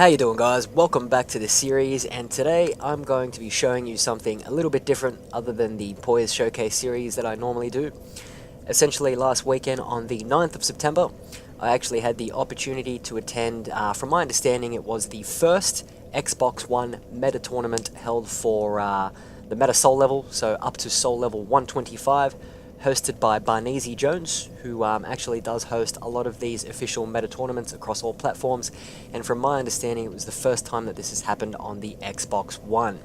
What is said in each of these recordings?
How you doing, guys? Welcome back to the series, and today I'm going to be showing you something a little bit different other than the Poise Showcase series that I normally do. Essentially, last weekend on the 9th of September, I actually had the opportunity to attend, from my understanding, it was the first Xbox One meta tournament held for the meta soul level, so up to soul level 125, hosted by Barneezy Jones, who actually does host a lot of these official meta tournaments across all platforms, and from my understanding it was the first time that this has happened on the Xbox One.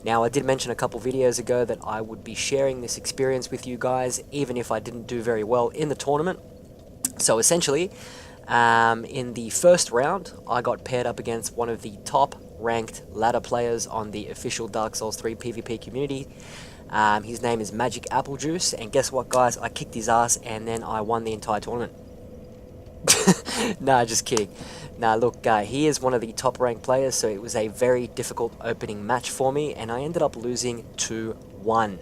Now, I did mention a couple videos ago that I would be sharing this experience with you guys, even if I didn't do very well in the tournament. So essentially, in the first round, I got paired up against one of the top ranked ladder players on the official Dark Souls 3 PvP community. His name is Magic Apple Juice, and guess what, guys? I kicked his ass, and then I won the entire tournament. Nah, just kidding. Nah, look, he is one of the top-ranked players, so it was a very difficult opening match for me, and I ended up losing 2-1.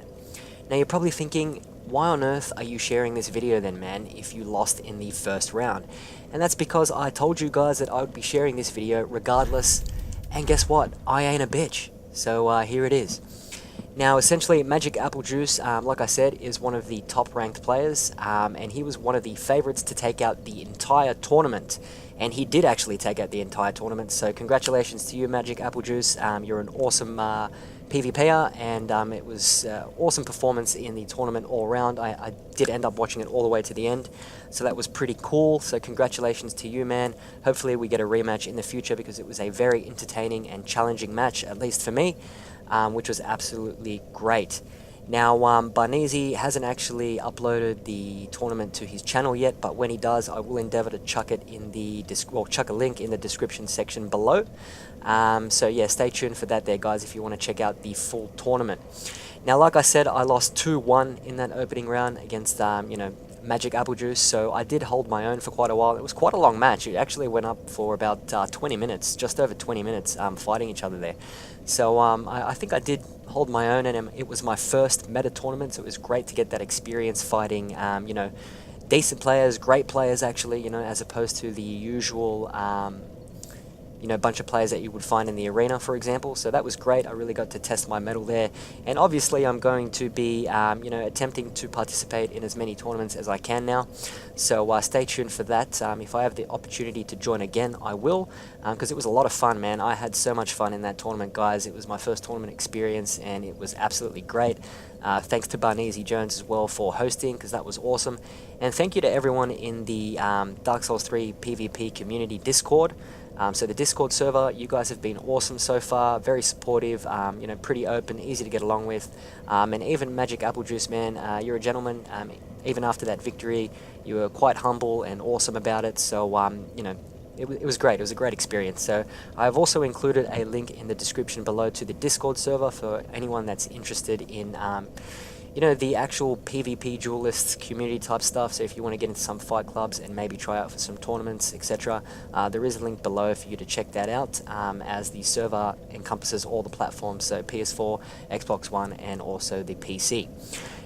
Now, you're probably thinking, why on earth are you sharing this video then, man, if you lost in the first round? And that's because I told you guys that I would be sharing this video regardless, and guess what? I ain't a bitch. So, here it is. Now, essentially, Magic Apple Juice, like I said, is one of the top-ranked players, and he was one of the favorites to take out the entire tournament. And he did actually take out the entire tournament, so congratulations to you, Magic Apple Juice. You're an awesome PvPer, and it was awesome performance in the tournament all around. I did end up watching it all the way to the end, so that was pretty cool. So congratulations to you, man. Hopefully we get a rematch in the future, because it was a very entertaining and challenging match, at least for me. Which was absolutely great. Now, Barneezy hasn't actually uploaded the tournament to his channel yet, but when he does, I will endeavor to chuck it in the chuck a link in the description section below. So yeah, stay tuned for that there, guys, if you want to check out the full tournament. Now, like I said, I lost 2-1 in that opening round against, Magic Apple Juice, so I did hold my own for quite a while. It was quite a long match. It actually went up for about 20 minutes, just over 20 minutes, fighting each other there. So I think I did hold my own, and it was my first meta tournament, so it was great to get that experience fighting, decent players, great players actually, as opposed to the usual, bunch of players that you would find in the arena, for example. So that was great. I really got to test my mettle there, and obviously I'm going to be attempting to participate in as many tournaments as I can now, so stay tuned for that. If I have the opportunity to join again, I will, because it was a lot of fun, man. I had so much fun in that tournament, guys. It was my first tournament experience, and it was absolutely great. Thanks to Barneezy Jones as well for hosting, because that was awesome. And thank you to everyone in the Dark Souls 3 PvP community Discord. So the Discord server, you guys have been awesome so far, very supportive, pretty open, easy to get along with, and even Magic Apple Juice, man, you're a gentleman. Even after that victory, you were quite humble and awesome about it, so, it was great. It was a great experience. So I've also included a link in the description below to the Discord server for anyone that's interested in the actual PvP duelists community type stuff. So if you want to get into some fight clubs and maybe try out for some tournaments, etc., there is a link below for you to check that out, as the server encompasses all the platforms, so PS4, Xbox One, and also the PC.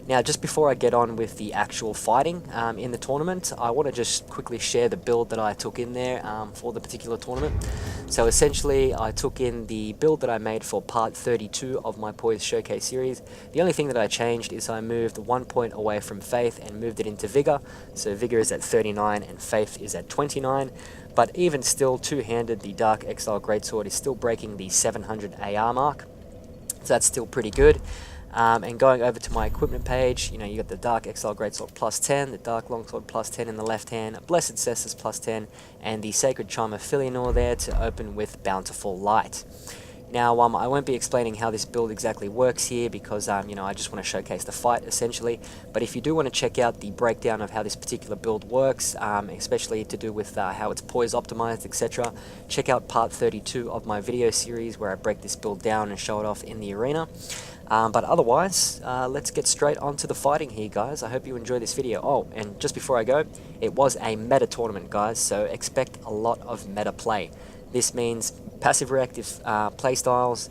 Now, just before I get on with the actual fighting in the tournament, I want to just quickly share the build that I took in there for the particular tournament. So essentially, I took in the build that I made for part 32 of my Poise Showcase series. The only thing that I changed is I moved 1 point away from Faith and moved it into Vigor. So Vigor is at 39 and Faith is at 29. But even still, two-handed, the Dark Exile Greatsword is still breaking the 700 AR mark. So that's still pretty good. And going over to my equipment page, you got the Dark Exile Greatsword plus 10, the Dark Longsword plus 10 in the left hand, Blessed Cestus plus 10, and the Sacred Charm of Filianor there to open with Bountiful Light. Now, I won't be explaining how this build exactly works here, because, I just want to showcase the fight, essentially. But if you do want to check out the breakdown of how this particular build works, especially to do with how it's poise optimized, etc., check out part 32 of my video series, where I break this build down and show it off in the arena. But otherwise, let's get straight onto the fighting here, guys. I hope you enjoy this video. Oh, and just before I go, it was a meta tournament, guys, so expect a lot of meta play. This means passive reactive playstyles,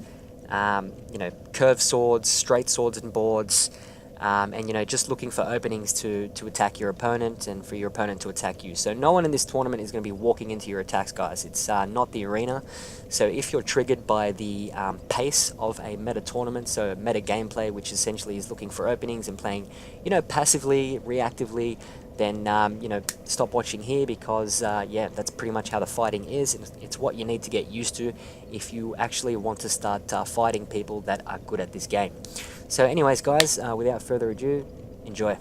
curved swords, straight swords and boards, and you know, just looking for openings to attack your opponent and for your opponent to attack you. So no one in this tournament is going to be walking into your attacks, guys. It's not the arena. So if you're triggered by the pace of a meta tournament, so meta gameplay, which essentially is looking for openings and playing, you know, passively, reactively, then you know, stop watching here, because yeah, that's pretty much how the fighting is. It's what you need to get used to if you actually want to start fighting people that are good at this game. So anyways, guys, without further ado, enjoy.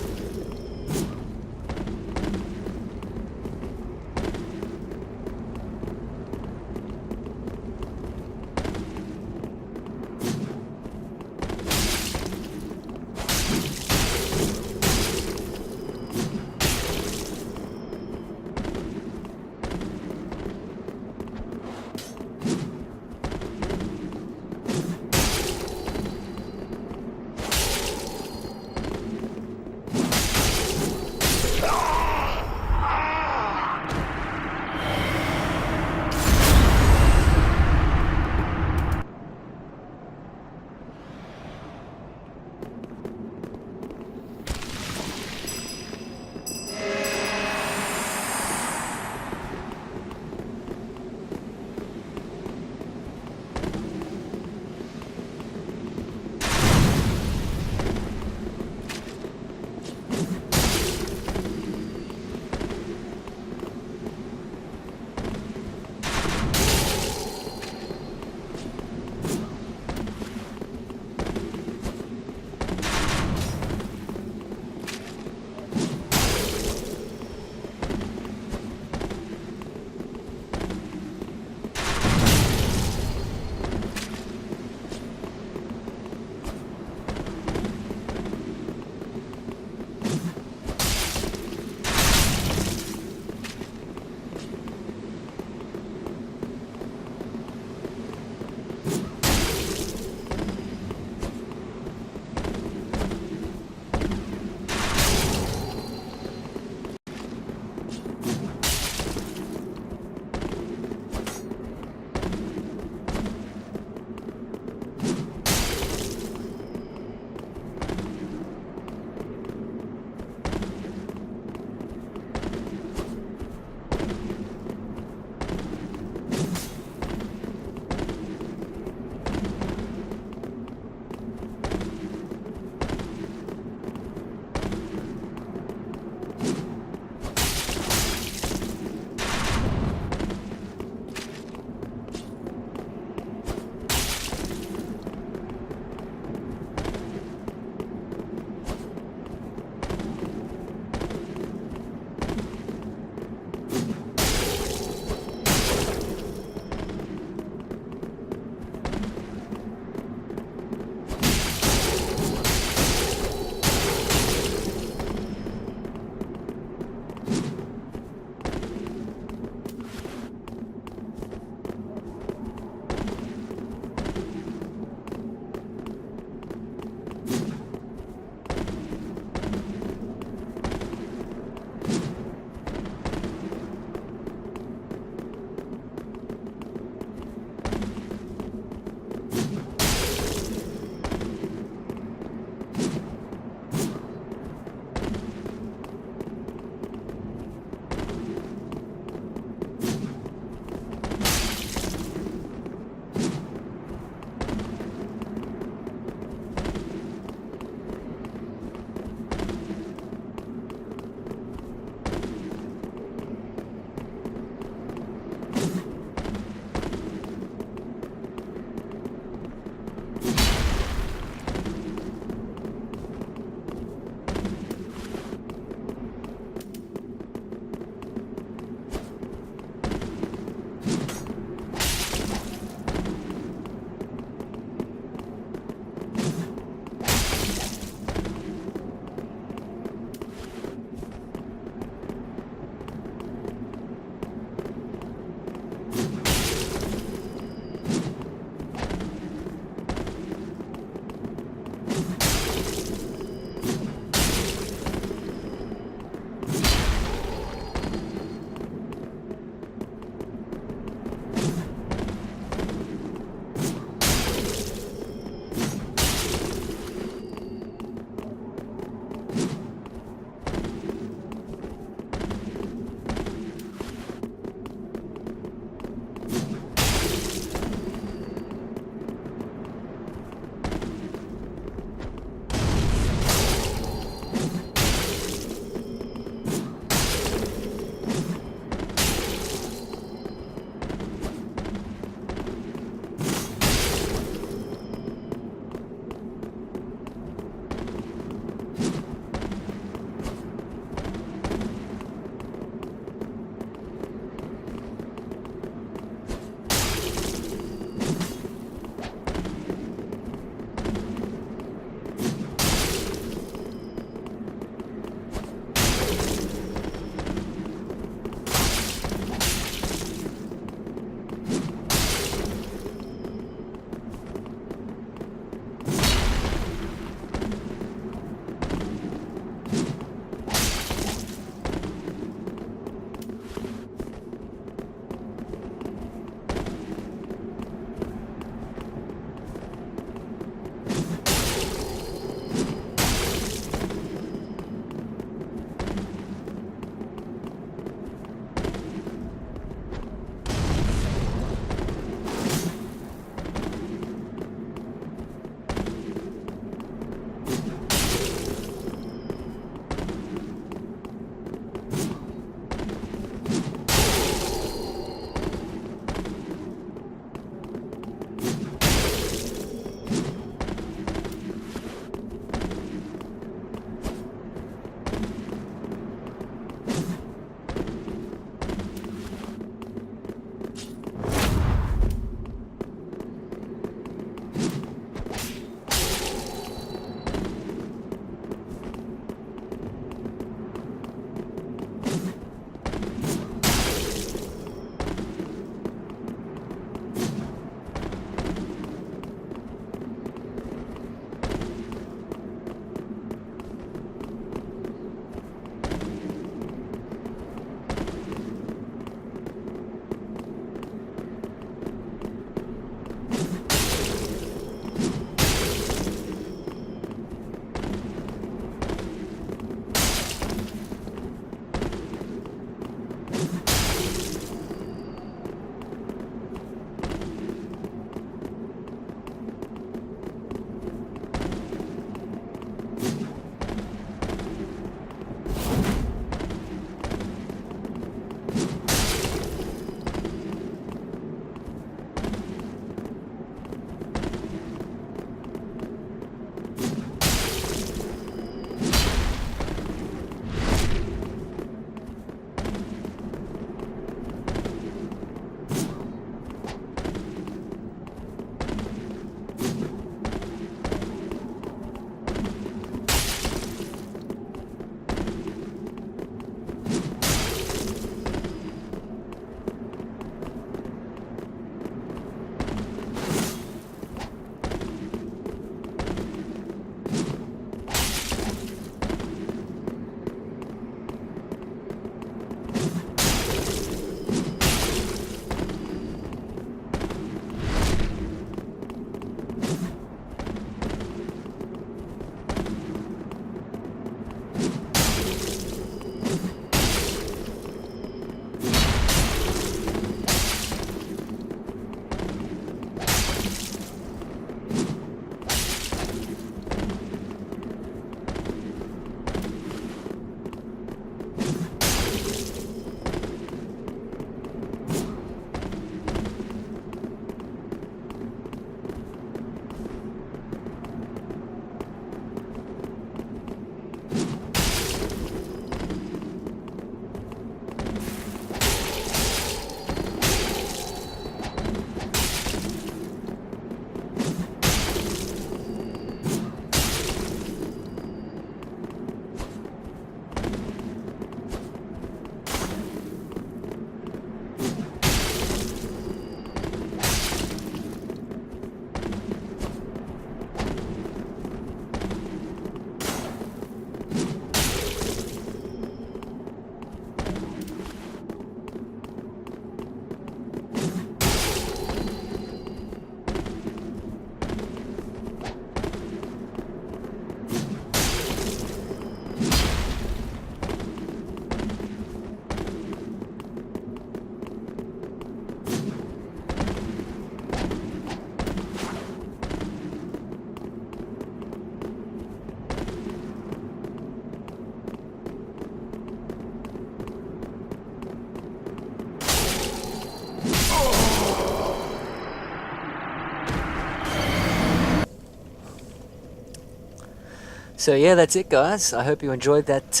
So yeah, that's it, guys. I hope you enjoyed that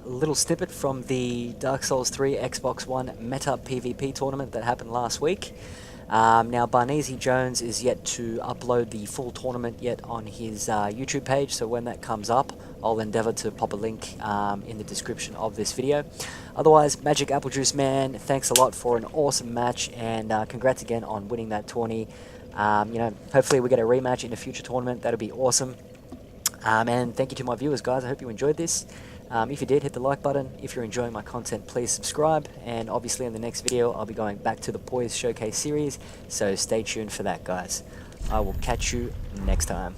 little snippet from the Dark Souls 3 Xbox One Meta PvP tournament that happened last week. Now, Barneezy Jones is yet to upload the full tournament yet on his YouTube page, so when that comes up, I'll endeavour to pop a link in the description of this video. Otherwise, Magic Apple Juice Man, thanks a lot for an awesome match, and congrats again on winning that tourney. Hopefully we get a rematch in a future tournament. That'd be awesome. And thank you to my viewers, guys. I hope you enjoyed this. If you did, hit the like button. If you're enjoying my content, please subscribe. And obviously in the next video, I'll be going back to the Poise Showcase series, so stay tuned for that, guys. I will catch you next time.